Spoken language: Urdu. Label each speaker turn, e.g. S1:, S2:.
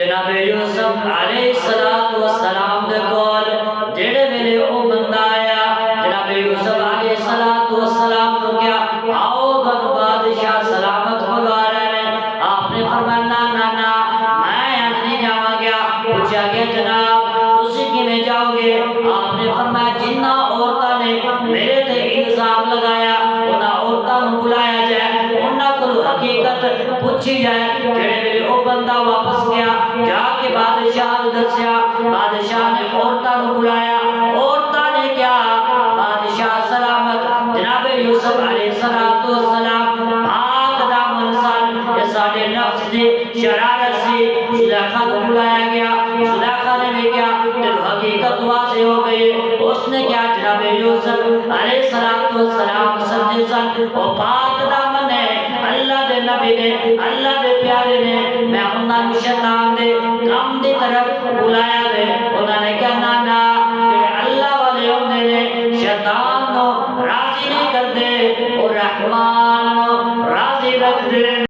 S1: جناب یوسف علیہ الصلوۃ والسلام دے کول جڑے ویلے او بندہ آیا، جناب یوسف علیہ الصلوۃ والسلام نو کیا آؤ گن بادشاہ سلامت بلا رہے ہیں۔ آپ نے فرمایا نا نا نا میں اج نہیں جاواں گا۔ پوچھا گیا جناب تسی کیویں جاؤ گے؟ آپ نے فرمایا جنہ عورتاں نے میرے تے الزام لگایا انہاں عورتاں نو بلایا جائے، انہاں کول حقیقت پوچھی جائے۔ جڑے ویلے او بندہ واپس گیا جا کے بادشاہ نے دسیا، بادشاہ نے عورتاں نو بلایا، عورتاں نے کیا بادشاہ سلامت جناب یوسف علیہ السلام پاک دامن سن، یہ ساڈے نفس دی شرارت سی۔ زلیخا کو بلایا گیا، زلیخا نے بھی کیا جب حقیقت واضح ہو گئی اس نے کیا جناب یوسف علیہ السلام سمجھے سن وہ پاک دامن ہے اللہ دے نبی نے، اللہ دے پیارے نے، میں انہاں نو شیطان دے کام دی طرف بلایا ہے۔ انہاں نے کہا نا نا کہ اللہ والے ہوندے نے شیطان نو راضی نہیں کردے اور رحمان نو راضی رکھ دے۔